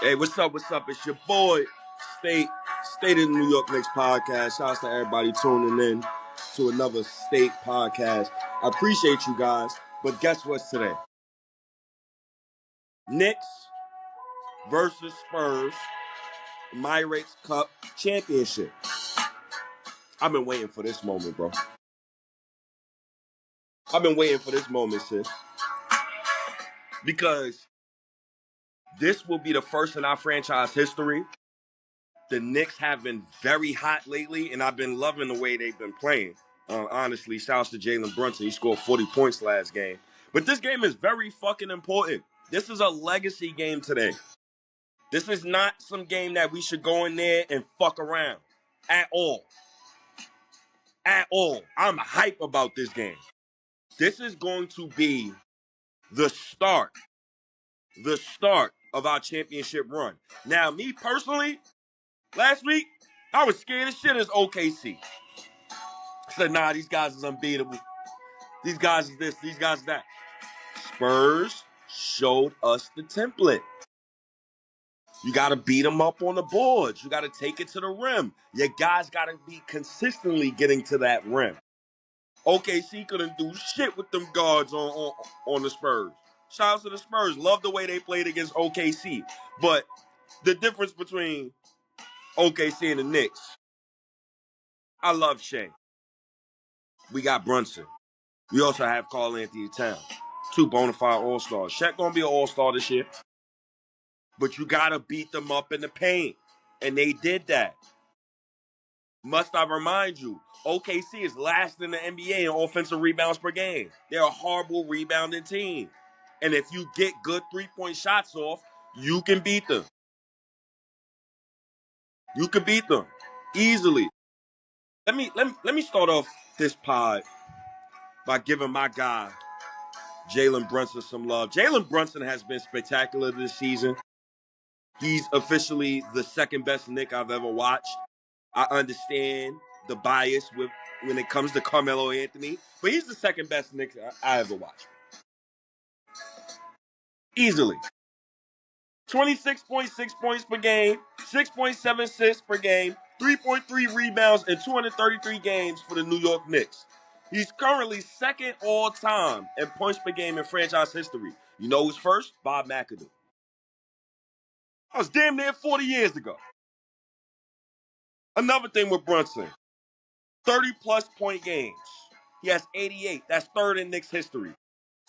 Hey, what's up? What's up? It's your boy, State of the New York Knicks podcast. Shouts to everybody tuning in to another State podcast. I appreciate you guys, but guess what's today? Knicks versus Spurs, Emirates Cup Championship. I've been waiting for this moment, bro. I've been waiting for this moment, sis, because this will be the first in our franchise history. The Knicks have been very hot lately, and I've been loving the way they've been playing. Honestly, shouts to Jalen Brunson. He scored 40 points last game. But this game is very fucking important. This is a legacy game today. This is not some game that we should go in there and fuck around. At all. At all. I'm hype about this game. This is going to be the start of our championship run. Now, me personally, last week, I was scared as shit as OKC. I said, nah, these guys is unbeatable. These guys is this, these guys is that. Spurs showed us the template. You got to beat them up on the boards. You got to take it to the rim. Your guys got to be consistently getting to that rim. OKC couldn't do shit with them guards on the Spurs. Shout out to the Spurs. Love the way they played against OKC. But the difference between OKC and the Knicks, I love Shea. We got Brunson. We also have Karl Anthony Towns. Two bona fide all-stars. Shaq gonna be an all-star this year. But you gotta beat them up in the paint. And they did that. Must I remind you, OKC is last in the NBA in offensive rebounds per game. They're a horrible rebounding team. And if you get good three-point shots off, you can beat them. You can beat them easily. Let me start off this pod by giving my guy Jalen Brunson some love. Jalen Brunson has been spectacular this season. He's officially the second best Knick I've ever watched. I understand the bias when it comes to Carmelo Anthony, but he's the second best Knick I ever watched. Easily. 26.6 points per game, 6.7 assists per game, 3.3 rebounds, and 233 games for the New York Knicks. He's currently second all time in points per game in franchise history. You know who's first? Bob McAdoo. That was damn near 40 years ago. Another thing with Brunson, 30-plus point games. He has 88. That's third in Knicks history.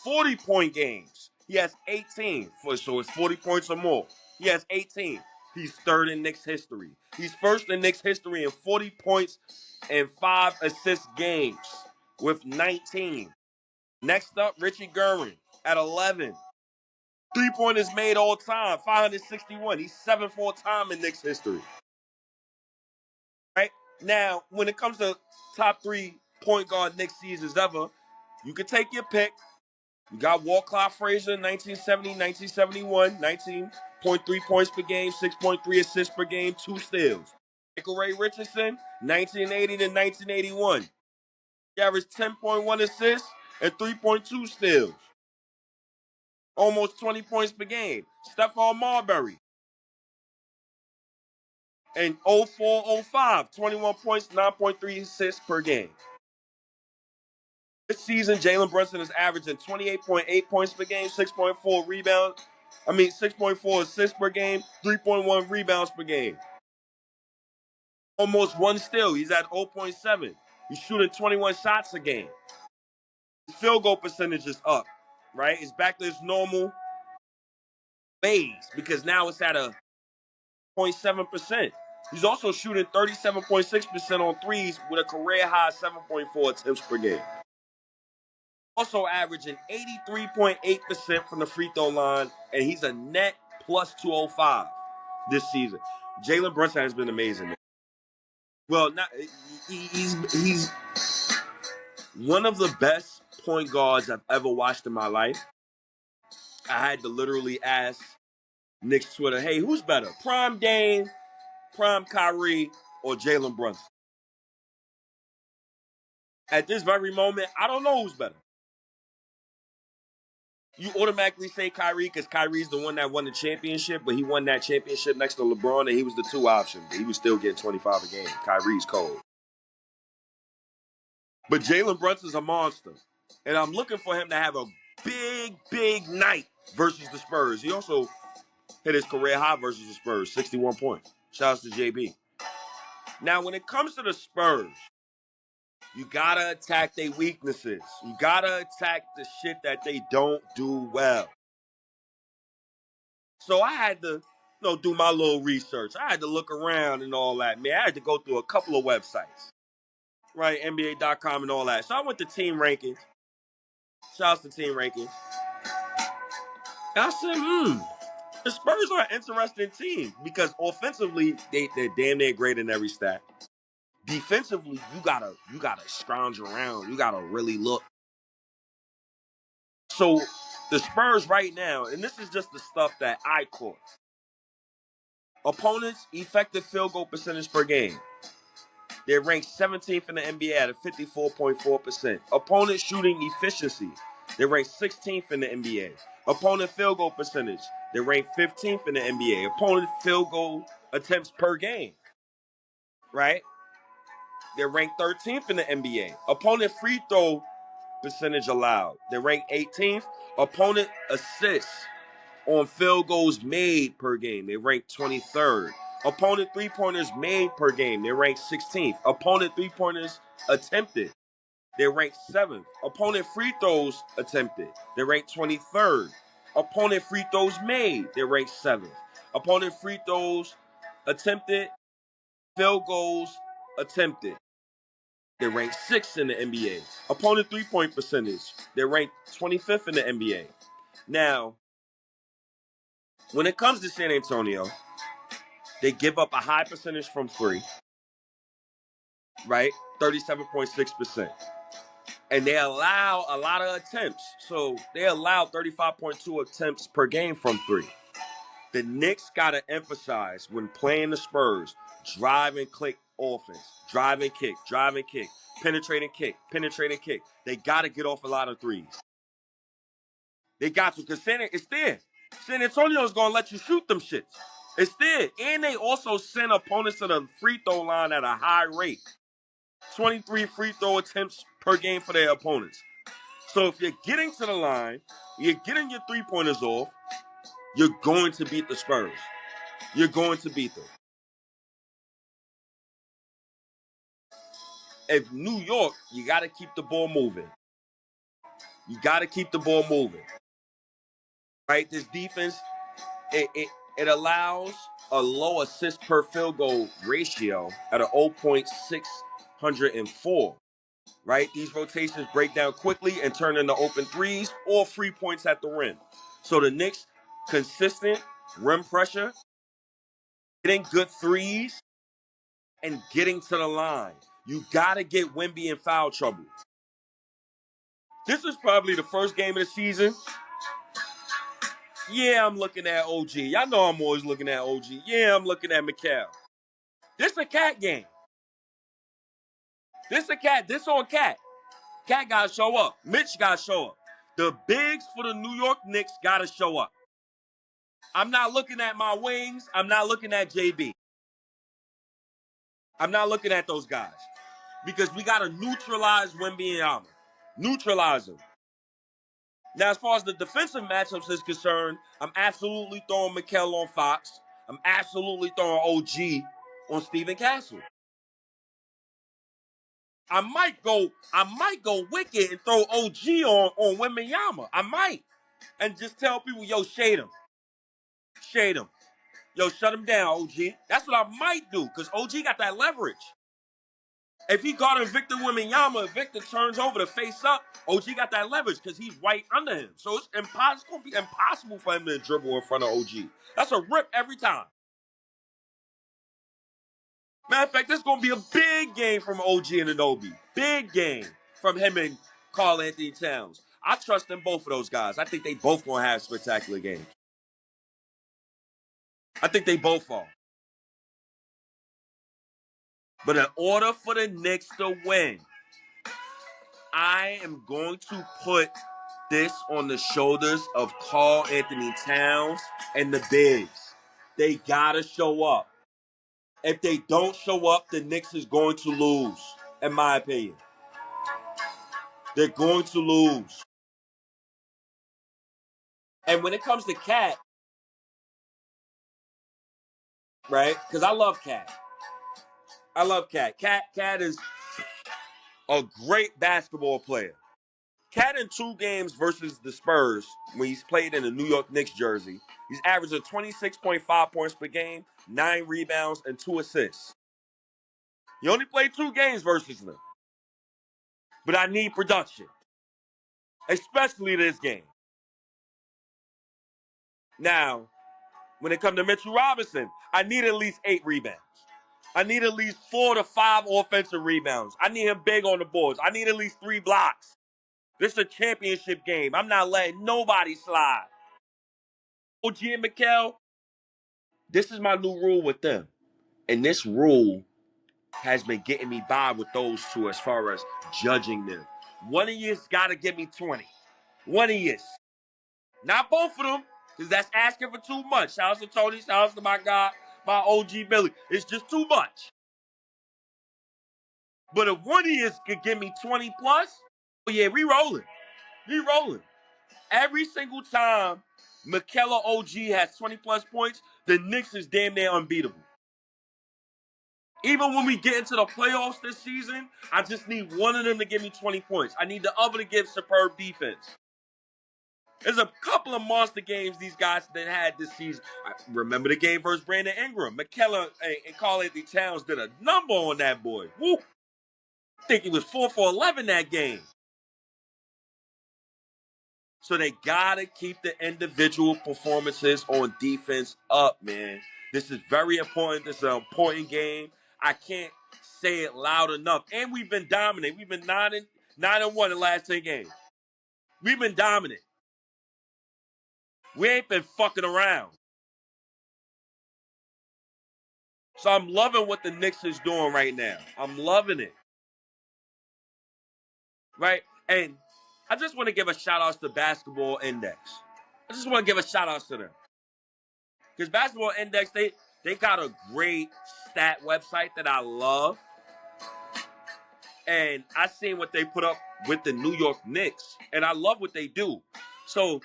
40-point games. He has 18. So it's 40 points or more. He has 18. He's third in Knicks history. He's first in Knicks history in 40 points and 5 assist games with 19. Next up, Richie Guerin at 11. Three-pointers made all time, 561. He's seventh all time in Knicks history. Right? Now, when it comes to top 3 point guard Knicks seasons ever, you can take your pick. You got Walt Clyde Frazier, 1970, 1971, 19.3 points per game, 6.3 assists per game, 2 steals. Michael Ray Richardson, 1980 to 1981. He averaged 10.1 assists and 3.2 steals. Almost 20 points per game. Stephon Marbury. And 04-05, 21 points, 9.3 assists per game. This season, Jalen Brunson is averaging 28.8 points per game, 6.4 rebounds. 6.4 assists per game, 3.1 rebounds per game. Almost 1 steal. He's at 0.7. He's shooting 21 shots a game. His field goal percentage is up, right? It's back to its normal phase because now it's at a 0.7%. He's also shooting 37.6% on threes with a career high 7.4 attempts per game. Also averaging 83.8% from the free throw line, and he's a net plus 205 this season. Jalen Brunson has been amazing. Man. Well, he's one of the best point guards I've ever watched in my life. I had to literally ask Knicks Twitter, hey, who's better? Prime Dame, Prime Kyrie, or Jalen Brunson? At this very moment, I don't know who's better. you automatically say Kyrie because Kyrie's the one that won the championship, but he won that championship next to LeBron, and he was the 2 option. But he was still getting 25 a game. Kyrie's cold. But Jalen Brunson's a monster. And I'm looking for him to have a big night versus the Spurs. He also hit his career high versus the Spurs, 61 points. Shouts to JB. Now, when it comes to the Spurs, you gotta attack their weaknesses. You gotta attack the shit that they don't do well. So I had to, do my little research. I had to look around and all that. Man, I had to go through a couple of websites, right? NBA.com and all that. So I went to Team Rankings. Shouts to Team Rankings. And I said, the Spurs are an interesting team because offensively, they're damn near great in every stat. Defensively, you gotta scrounge around. You gotta really look. So the Spurs right now, and this is just the stuff that I caught. Opponents' effective field goal percentage per game. They're ranked 17th in the NBA at a 54.4%. Opponent shooting efficiency. They're ranked 16th in the NBA. Opponent field goal percentage. They're ranked 15th in the NBA. Opponent field goal attempts per game. Right? They're ranked 13th in the NBA. Opponent free throw percentage allowed. They're ranked 18th. Opponent assists on field goals made per game. They rank 23rd. Opponent three-pointers made per game. They rank 16th. Opponent three-pointers attempted. They rank 7th. Opponent free throws attempted. They rank 23rd. Opponent free throws made. They rank 7th. Opponent free throws attempted. Field goals attempted. They rank 6th in the NBA. Opponent three-point percentage. They rank 25th in the NBA. Now, when it comes to San Antonio, they give up a high percentage from three, right? 37.6%. And they allow a lot of attempts. So they allow 35.2 attempts per game from three. The Knicks got to emphasize when playing the Spurs, drive and click offense, drive and kick, penetrate and kick. They got to get off a lot of threes. They got to, because it's there. San Antonio's going to let you shoot them shits. It's there. And they also send opponents to the free throw line at a high rate. 23 free throw attempts per game for their opponents. So if you're getting to the line, you're getting your three-pointers off, you're going to beat the Spurs. You're going to beat them. If New York, you got to keep the ball moving. You got to keep the ball moving. Right? This defense, it allows a low assist per field goal ratio at a 0.604. Right? These rotations break down quickly and turn into open threes or free points at the rim. So the Knicks, consistent rim pressure, getting good threes, and getting to the line. You got to get Wemby in foul trouble. This is probably the first game of the season. Yeah, I'm looking at OG. Y'all know I'm always looking at OG. Yeah, I'm looking at Mikal. This a cat game. This on cat. Cat got to show up. Mitch got to show up. The bigs for the New York Knicks got to show up. I'm not looking at my wings. I'm not looking at JB. I'm not looking at those guys. Because we got to neutralize Wembanyama. Neutralize him. Now, as far as the defensive matchups is concerned, I'm absolutely throwing Mikal on Fox. I'm absolutely throwing OG on Stephen Castle. I might go wicked and throw OG on Wembanyama. I might. And just tell people, yo, shade him. Shade him. Yo, shut him down, OG. That's what I might do, because OG got that leverage. If he guarding Victor Wembanyama, if Victor turns over to face up, OG got that leverage because he's right under him. So it's going to be impossible for him to dribble in front of OG. That's a rip every time. Matter of fact, this is going to be a big game from OG and Anunoby. Big game from him and Karl Anthony Towns. I trust in both of those guys. I think they both going to have spectacular games. I think they both are. But in order for the Knicks to win, I am going to put this on the shoulders of Karl Anthony Towns and the bigs. They gotta show up. If they don't show up, the Knicks is going to lose, in my opinion. They're going to lose. And when it comes to Cat, right? Because I love Cat. I love Cat. Cat is a great basketball player. Cat in 2 games versus the Spurs, when he's played in a New York Knicks jersey, he's averaging 26.5 points per game, 9 rebounds, and 2 assists. He only played 2 games versus them. But I need production, especially this game. Now, when it comes to Mitchell Robinson, I need at least 8 rebounds. I need at least 4 to 5 offensive rebounds. I need him big on the boards. I need at least 3 blocks. This is a championship game. I'm not letting nobody slide. OG and Mikal, this is my new rule with them. And this rule has been getting me by with those two as far as judging them. One of you's got to give me 20. One of you's. Not both of them, because that's asking for too much. Shout out to Tony. Shout out to my guy, my OG Billy. It's just too much. But if one of you could give me 20 plus, oh yeah, we rolling. We rolling. Every single time Mikal or OG has 20 plus points, the Knicks is damn near unbeatable. Even when we get into the playoffs this season, I just need one of them to give me 20 points. I need the other to give superb defense. There's a couple of monster games these guys that had this season. I remember the game versus Brandon Ingram. Mikal and Karl Anthony Towns did a number on that boy. Woo! I think he was 4 for 11 that game. So they got to keep the individual performances on defense up, man. This is very important. This is an important game. I can't say it loud enough. And we've been dominant. We've been 9-1 in the last 10 games. We've been dominant. We ain't been fucking around. So I'm loving what the Knicks is doing right now. I'm loving it. Right? And I just want to give a shout out to Basketball Index. I just want to give a shout out to them. Because Basketball Index, they got a great stat website that I love. And I seen what they put up with the New York Knicks. And I love what they do. So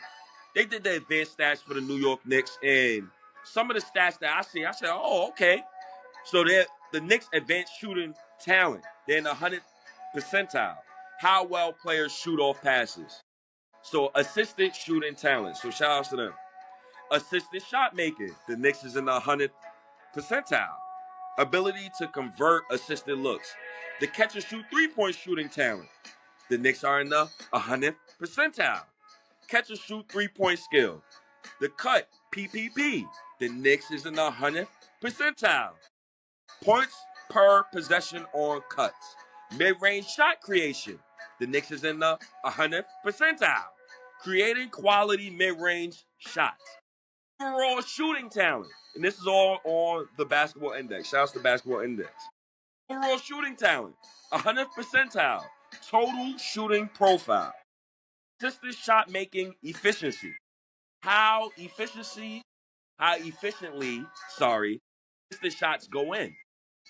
they did the advanced stats for the New York Knicks. And some of the stats that I see, I said, oh, okay. So the Knicks advanced shooting talent. They're in the 100th percentile. How well players shoot off passes. So assisted shooting talent. So shout outs to them. Assisted shot making. The Knicks is in the 100th percentile. Ability to convert assisted looks. The catch and shoot 3-point shooting talent. The Knicks are in the 100th percentile. Catch and shoot 3-point skill. The cut, PPP. The Knicks is in the 100th percentile. Points per possession on cuts. Mid-range shot creation. The Knicks is in the 100th percentile. Creating quality mid-range shots. Overall shooting talent. And this is all on the Basketball Index. Shouts to Basketball Index. Overall shooting talent. 100th percentile. Total shooting profile. Assisted shot making efficiency. How efficiently, assisted shots go in.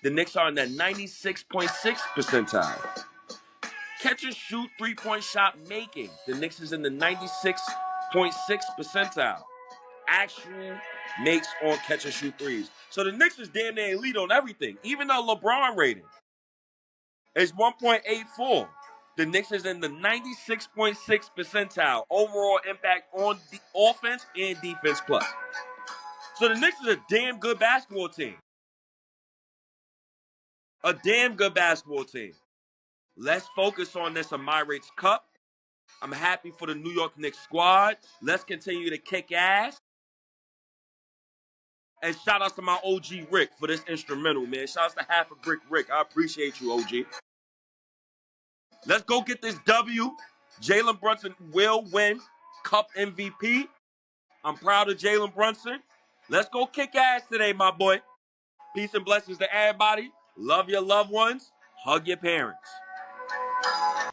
The Knicks are in the 96.6 percentile. Catch and shoot 3-point shot making. The Knicks is in the 96.6 percentile. Actual makes on catch and shoot threes. So the Knicks is damn near elite on everything. Even the LeBron rating is 1.84. The Knicks is in the 96.6 percentile overall impact on the offense and defense plus. So the Knicks is a damn good basketball team. A damn good basketball team. Let's focus on this Emirates Cup. I'm happy for the New York Knicks squad. Let's continue to kick ass. And shout out to my OG Rick for this instrumental, man. Shout out to Half a Brick Rick. I appreciate you, OG. Let's go get this W. Jalen Brunson will win Cup MVP. I'm proud of Jalen Brunson. Let's go kick ass today, my boy. Peace and blessings to everybody. Love your loved ones. Hug your parents.